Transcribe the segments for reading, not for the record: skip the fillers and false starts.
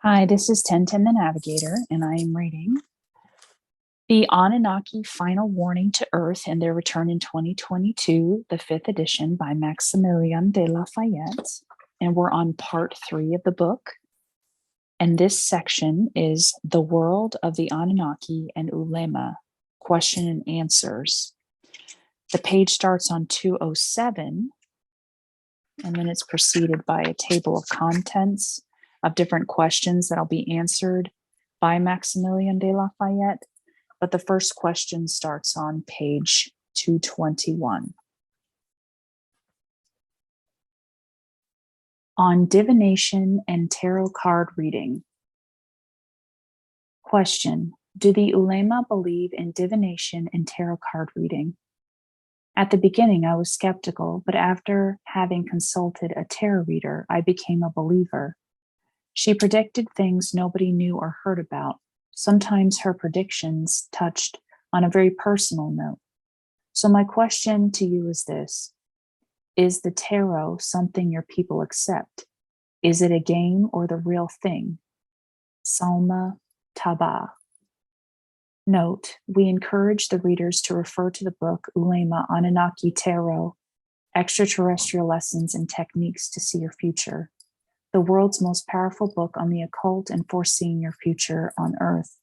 Hi, this is 1010 the Navigator, and I am reading The Anunnaki Final Warning to Earth and Their Return in 2022, the 5th edition by Maximilien de Lafayette. And we're on part 3 of the book. And this section is The World of the Anunnaki and Ulema, question and answers. The page starts on 207, and then it's preceded by a table of contents of different questions that'll be answered by Maximilien de Lafayette. But the first question starts on page 221. On divination and tarot card reading. Question: do the Ulema believe in divination and tarot card reading? At the beginning, I was skeptical, but after having consulted a tarot reader, I became a believer. She predicted things nobody knew or heard about. Sometimes her predictions touched on a very personal note. So my question to you is this: is the tarot something your people accept? Is it a game or the real thing? Salma Taba. Note, we encourage the readers to refer to the book Ulema, Anunnaki Tarot, Extraterrestrial Lessons and Techniques to See Your Future, the world's most powerful book on the occult and foreseeing your future on Earth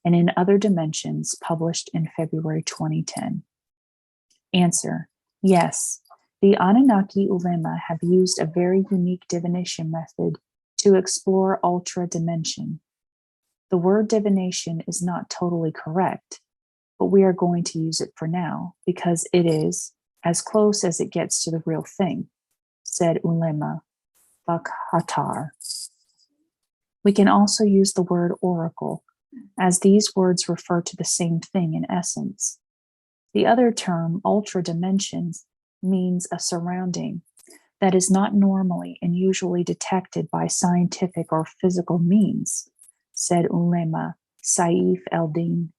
and in other dimensions, published in February 2010. Answer: yes, the Anunnaki Ulema have used a very unique divination method to explore ultra dimension. The word divination is not totally correct, but we are going to use it for now because it is as close as it gets to the real thing, said Ulema Bakhatar. We can also use the word oracle, as these words refer to the same thing in essence. The other term, ultra dimensions, means a surrounding that is not normally and usually detected by scientific or physical means, said Ulema Saif Eldin.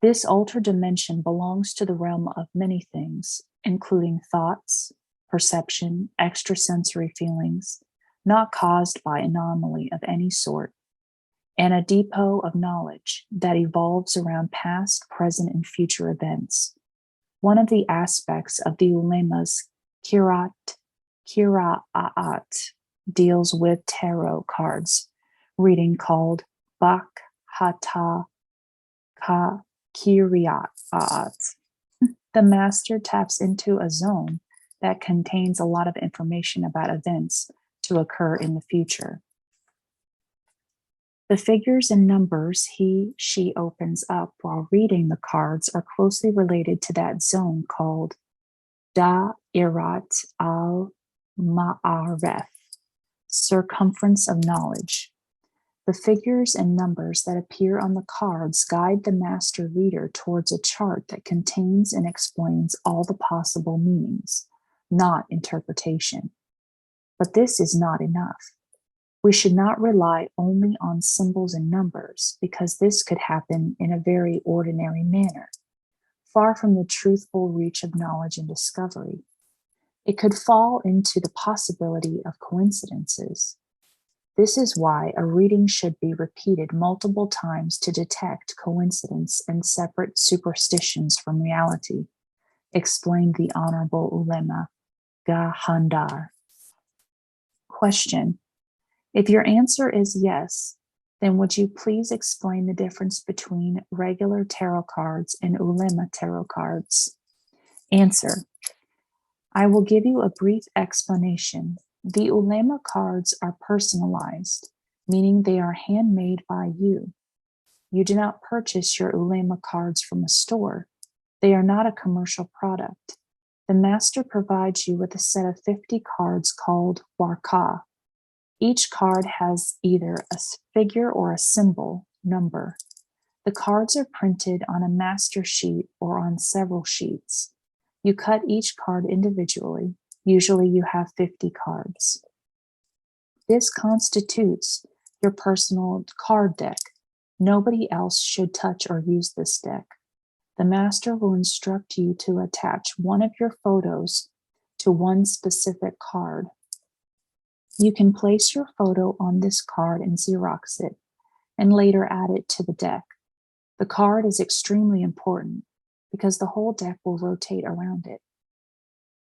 This ultra dimension belongs to the realm of many things, including thoughts, perception, extrasensory feelings, not caused by anomaly of any sort, and a depot of knowledge that evolves around past, present, and future events. One of the aspects of the Ulema's Kira'at deals with tarot cards reading called Bakhata Ka Kira'at. The master taps into a zone that contains a lot of information about events to occur in the future. The figures and numbers she opens up while reading the cards are closely related to that zone called Da'irat al-Ma'aref, circumference of knowledge. The figures and numbers that appear on the cards guide the master reader towards a chart that contains and explains all the possible meanings, not interpretation. But this is not enough. We should not rely only on symbols and numbers, because this could happen in a very ordinary manner, far from the truthful reach of knowledge and discovery. It could fall into the possibility of coincidences. This is why a reading should be repeated multiple times to detect coincidence and separate superstitions from reality, explained the Honorable Ulema Gahandar. Question: if your answer is yes, then would you please explain the difference between regular tarot cards and Ulema tarot cards? Answer: I will give you a brief explanation. The Ulema cards are personalized, meaning they are handmade by you. You do not purchase your Ulema cards from a store. They are not a commercial product. The master provides you with a set of 50 cards called Warka. Each card has either a figure or a symbol, number. The cards are printed on a master sheet or on several sheets. You cut each card individually. Usually you have 50 cards. This constitutes your personal card deck. Nobody else should touch or use this deck. The master will instruct you to attach one of your photos to one specific card. You can place your photo on this card and Xerox it, and later add it to the deck. The card is extremely important because the whole deck will rotate around it.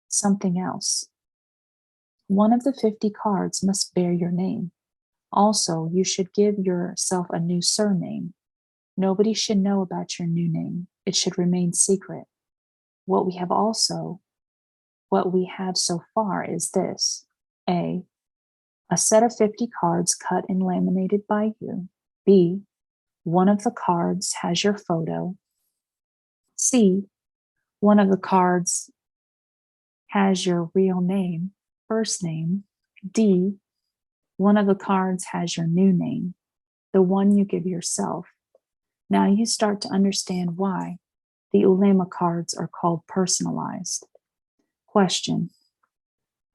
Something else. One of the 50 cards must bear your name. Also, you should give yourself a new surname. Nobody should know about your new name. It should remain secret. What we have so far is this. A set of 50 cards cut and laminated by you. B, one of the cards has your photo. C, one of the cards has your real name, first name. D, one of the cards has your new name, the one you give yourself. Now you start to understand why the Ulema cards are called personalized. Question.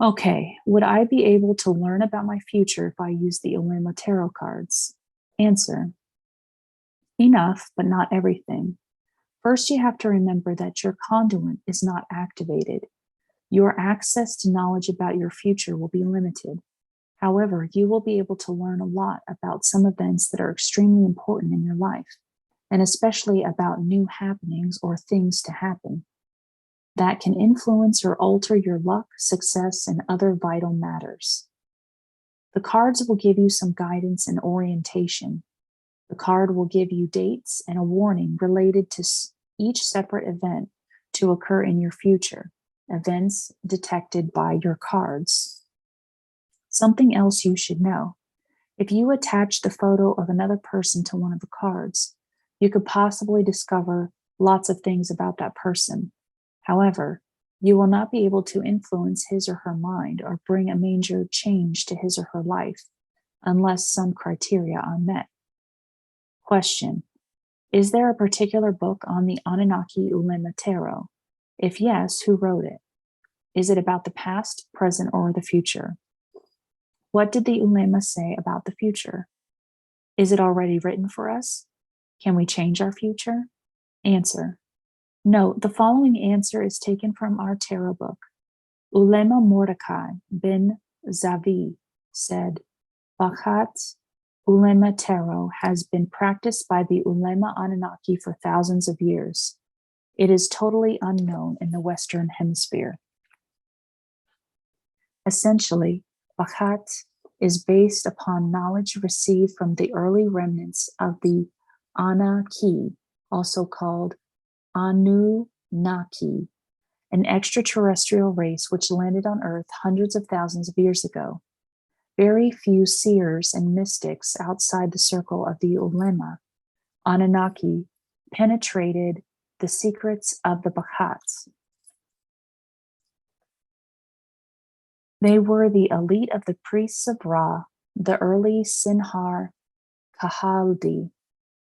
Okay, would I be able to learn about my future if I use the Ulema tarot cards? Answer. Enough, but not everything. First, you have to remember that your conduit is not activated. Your access to knowledge about your future will be limited. However, you will be able to learn a lot about some events that are extremely important in your life, and especially about new happenings or things to happen that can influence or alter your luck, success, and other vital matters. The cards will give you some guidance and orientation. The card will give you dates and a warning related to each separate event to occur in your future, events detected by your cards. Something else you should know. If you attach the photo of another person to one of the cards, you could possibly discover lots of things about that person. However, you will not be able to influence his or her mind or bring a major change to his or her life unless some criteria are met. Question. Is there a particular book on the Anunnaki Ulema Tarot? If yes, who wrote it? Is it about the past, present, or the future? What did the Ulema say about the future? Is it already written for us? Can we change our future? Answer. Note, the following answer is taken from our tarot book. Ulema Mordecai bin Zavi said, Bachat Ulema Tarot has been practiced by the Ulema Anunnaki for thousands of years. It is totally unknown in the Western Hemisphere. Essentially, Bachat is based upon knowledge received from the early remnants of the Anunnaki, also called Anunnaki, an extraterrestrial race which landed on Earth hundreds of thousands of years ago. Very few seers and mystics outside the circle of the Ulema Anunnaki penetrated the secrets of the Bacchats. They were the elite of the priests of Ra, the early Sinhar Kahaldi,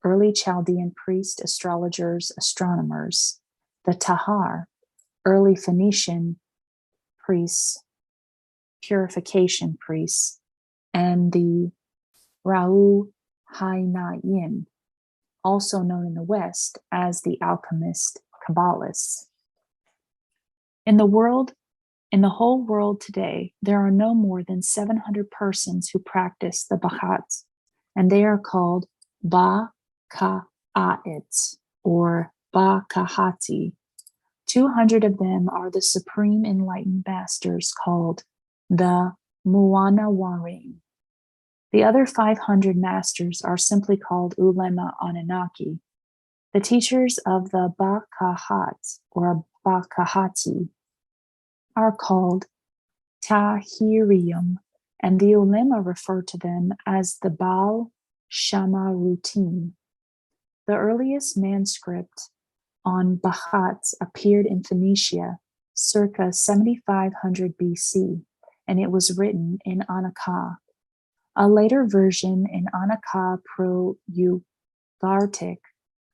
early Chaldean priests, astrologers, astronomers, the Tahar, early Phoenician priests, purification priests, and the Ra'u Hainayin, also known in the West as the alchemist Kabbalists. In the whole world today, there are no more than 700 persons who practice the Bachat, and they are called Ba-Ka'ats or Ba-Kahati. 200 of them are the supreme enlightened masters called the Muanawarim. The other 500 masters are simply called Ulema Anunnaki. The teachers of the Ba-Kahat or Ba-Kahati are called Tahirium, and the Ulema refer to them as the Baal Shamarutim. The earliest manuscript on Bachat appeared in Phoenicia circa 7500 BC, and it was written in Anaka. A later version in Anaka Pro-Ugartic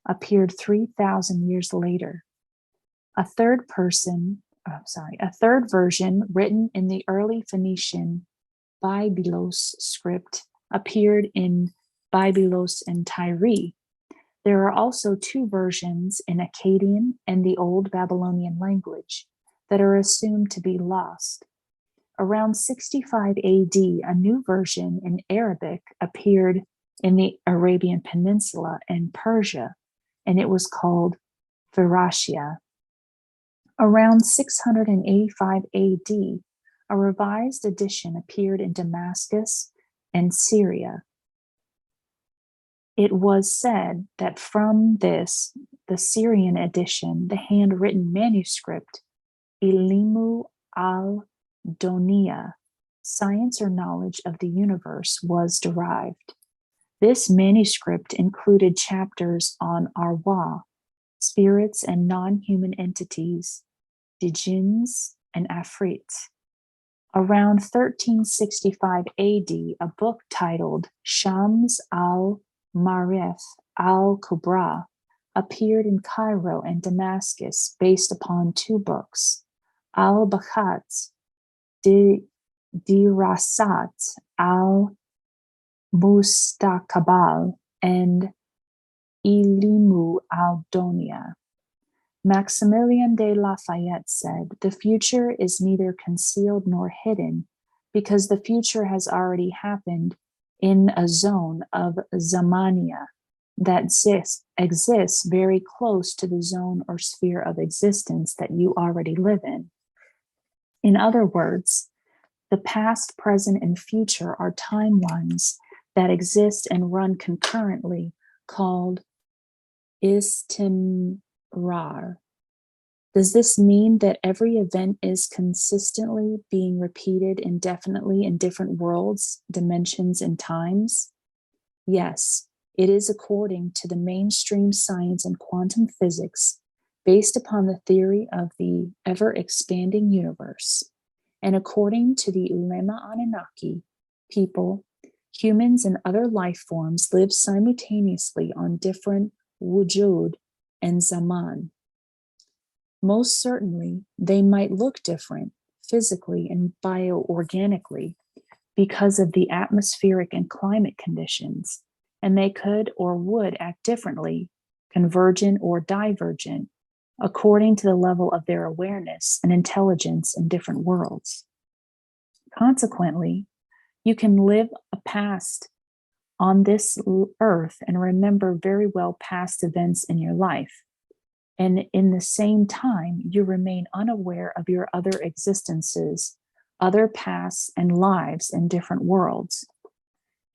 appeared 3,000 years later. A third version written in the early Phoenician Byblos script appeared in Byblos and Tyre. There are also two versions in Akkadian and the Old Babylonian language that are assumed to be lost. Around 65 AD, a new version in Arabic appeared in the Arabian Peninsula and Persia, and it was called Firashia. Around 685 AD, a revised edition appeared in Damascus and Syria. It was said that from this, the Syrian edition, the handwritten manuscript, Ilmu al-Donia, science or knowledge of the universe, was derived. This manuscript included chapters on arwah, spirits and non-human entities, the jinns and afrit. Around 1365 AD, a book titled Shams al-Marif al-Kubra appeared in Cairo and Damascus based upon two books, al-Bakhat, Dirasat al-Mustaqbal, and Ilmu al-Donia. Maximilien de Lafayette said, "The future is neither concealed nor hidden, because the future has already happened in a zone of Zamania that exists very close to the zone or sphere of existence that you already live in." In other words, the past, present, and future are timelines that exist and run concurrently, called Istimraar. Does this mean that every event is consistently being repeated indefinitely in different worlds, dimensions, and times? Yes, it is according to the mainstream science and quantum physics, based upon the theory of the ever-expanding universe. And according to the Ulema Anunnaki, people, humans, and other life forms live simultaneously on different wujud and zaman. Most certainly, they might look different physically and bioorganically because of the atmospheric and climate conditions, and they could or would act differently, convergent or divergent, according to the level of their awareness and intelligence in different worlds. Consequently, you can live a past on this earth and remember very well past events in your life. And in the same time, you remain unaware of your other existences, other pasts and lives in different worlds.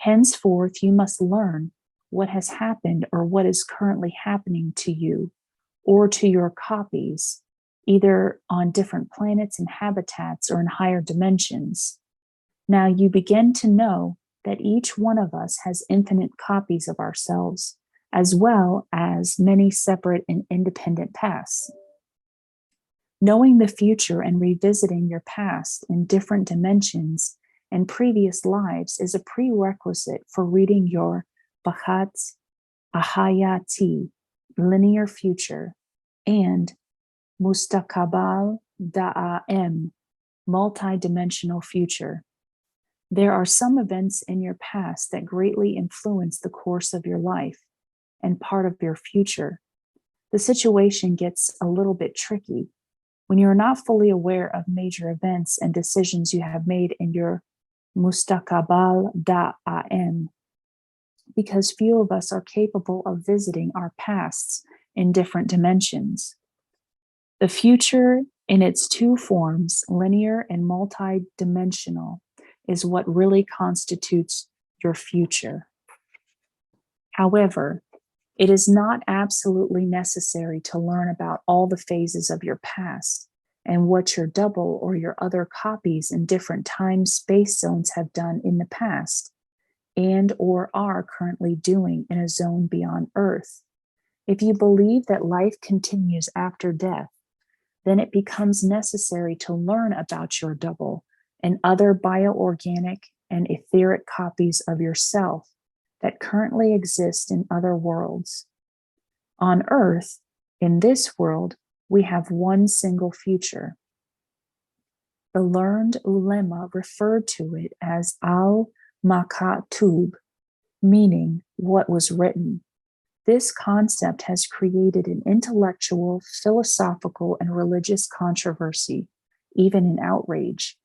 Henceforth, you must learn what has happened or what is currently happening to you or to your copies, either on different planets and habitats or in higher dimensions. Now you begin to know that each one of us has infinite copies of ourselves, as well as many separate and independent pasts. Knowing the future and revisiting your past in different dimensions and previous lives is a prerequisite for reading your Bakhat Ahayati, linear future, and Mustaqbal Da'am, multi-dimensional future. There are some events in your past that greatly influence the course of your life and part of your future. The situation gets a little bit tricky when you're not fully aware of major events and decisions you have made in your Mustaqbal Da'am, because few of us are capable of visiting our pasts in different dimensions. The future, in its two forms, linear and multi-dimensional, is what really constitutes your future. However, it is not absolutely necessary to learn about all the phases of your past and what your double or your other copies in different time-space zones have done in the past and or are currently doing in a zone beyond Earth. If you believe that life continues after death, then it becomes necessary to learn about your double and other bioorganic and etheric copies of yourself that currently exist in other worlds. On Earth, in this world, we have one single future. The learned Ulema referred to it as al-Makatub, meaning what was written. This concept has created an intellectual, philosophical, and religious controversy, even an outrage.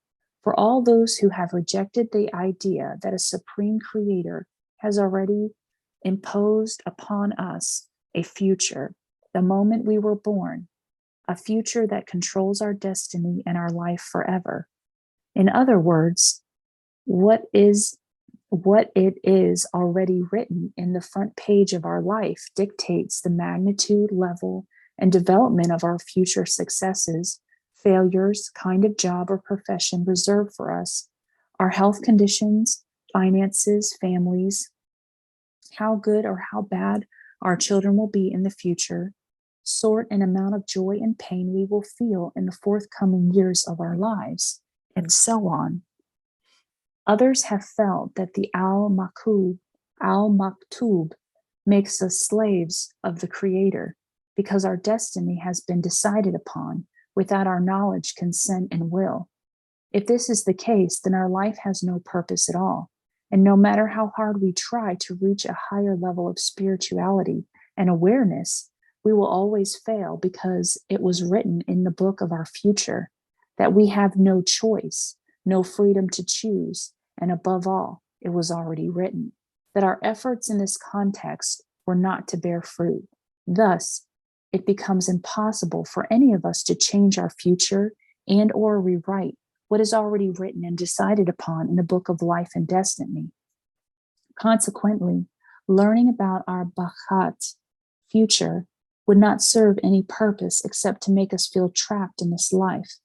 For all those who have rejected the idea that a supreme creator has already imposed upon us a future, the moment we were born, a future that controls our destiny and our life forever. In other words, what it is already written in the front page of our life dictates the magnitude, level, and development of our future successes, failures, kind of job or profession reserved for us, our health conditions, finances, families, how good or how bad our children will be in the future, sort and amount of joy and pain we will feel in the forthcoming years of our lives, and so on. Others have felt that the Al-Maktub makes us slaves of the Creator because our destiny has been decided upon without our knowledge, consent, and will. If this is the case, then our life has no purpose at all. And no matter how hard we try to reach a higher level of spirituality and awareness, we will always fail because it was written in the book of our future that we have no choice, no freedom to choose, and above all, it was already written that our efforts in this context were not to bear fruit. Thus, it becomes impossible for any of us to change our future and or rewrite what is already written and decided upon in the book of life and destiny. Consequently, learning about our Bachat future would not serve any purpose except to make us feel trapped in this life.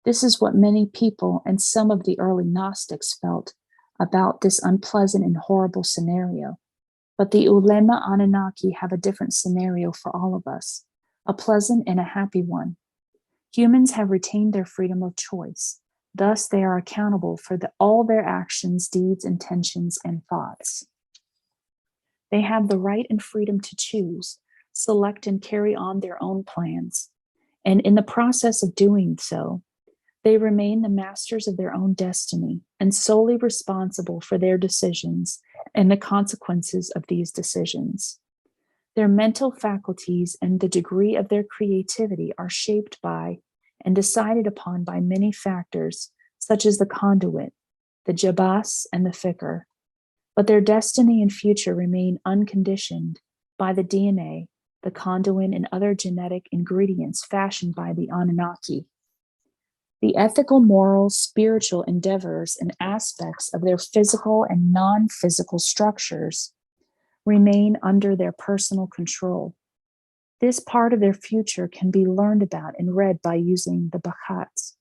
This is what many people and some of the early Gnostics felt about this unpleasant and horrible scenario. But the Ulema Anunnaki have a different scenario for all of us, a pleasant and a happy one. Humans have retained their freedom of choice. Thus, they are accountable for all their actions, deeds, intentions, and thoughts. They have the right and freedom to choose, select, and carry on their own plans. And in the process of doing so, they remain the masters of their own destiny and solely responsible for their decisions and the consequences of these decisions. Their mental faculties and the degree of their creativity are shaped by and decided upon by many factors, such as the conduit, the jabas, and the fikr. But their destiny and future remain unconditioned by the DNA, the conduit, and other genetic ingredients fashioned by the Anunnaki. The ethical, moral, spiritual endeavors and aspects of their physical and non-physical structures remain under their personal control. This part of their future can be learned about and read by using the Bachat.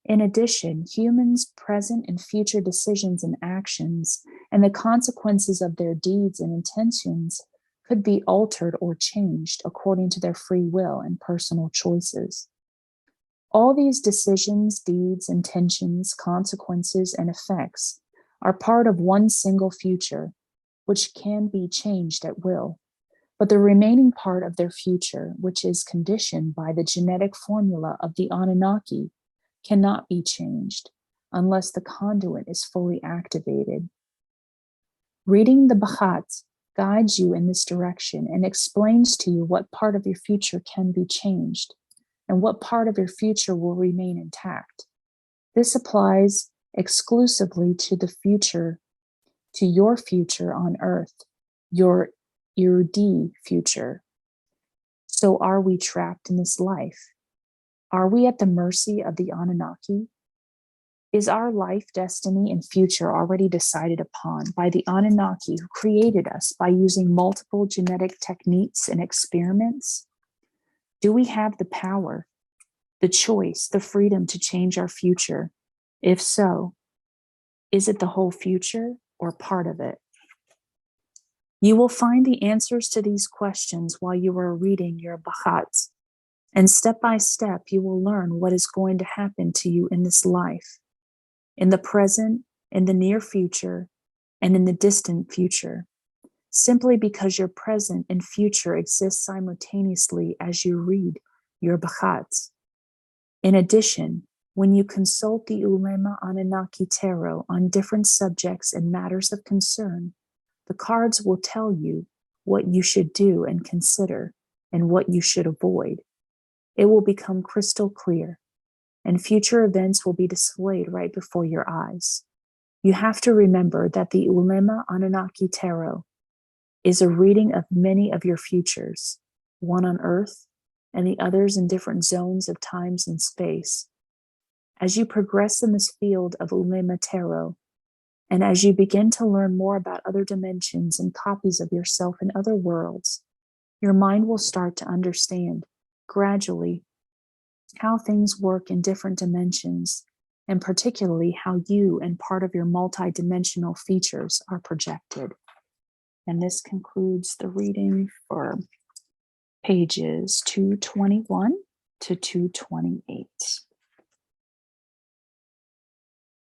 In addition, humans' present and future decisions and actions and the consequences of their deeds and intentions could be altered or changed according to their free will and personal choices. All these decisions, deeds, intentions, consequences, and effects are part of one single future, which can be changed at will. But the remaining part of their future, which is conditioned by the genetic formula of the Anunnaki, cannot be changed unless the conduit is fully activated. Reading the Bachat guides you in this direction and explains to you what part of your future can be changed and what part of your future will remain intact. This applies exclusively to the future, to your future on earth, your Irdi future. So are we trapped in this life? Are we at the mercy of the Anunnaki? Is our life, destiny, and future already decided upon by the Anunnaki who created us by using multiple genetic techniques and experiments? Do we have the power, the choice, the freedom to change our future? If so, is it the whole future or part of it? You will find the answers to these questions while you are reading your Bachat, and step by step you will learn what is going to happen to you in this life, in the present, in the near future, and in the distant future, simply because your present and future exist simultaneously as you read your Bachat. In addition, when you consult the Ulema Anunnaki Tarot on different subjects and matters of concern, the cards will tell you what you should do and consider and what you should avoid. It will become crystal clear. and future events will be displayed right before your eyes. You have to remember that the Ulema Anunnaki Tarot is a reading of many of your futures, one on Earth and the others in different zones of times and space. As you progress in this field of Ulema Tarot, and as you begin to learn more about other dimensions and copies of yourself in other worlds, your mind will start to understand gradually how things work in different dimensions, and particularly how you and part of your multidimensional features are projected. And this concludes the reading for pages 221 to 228.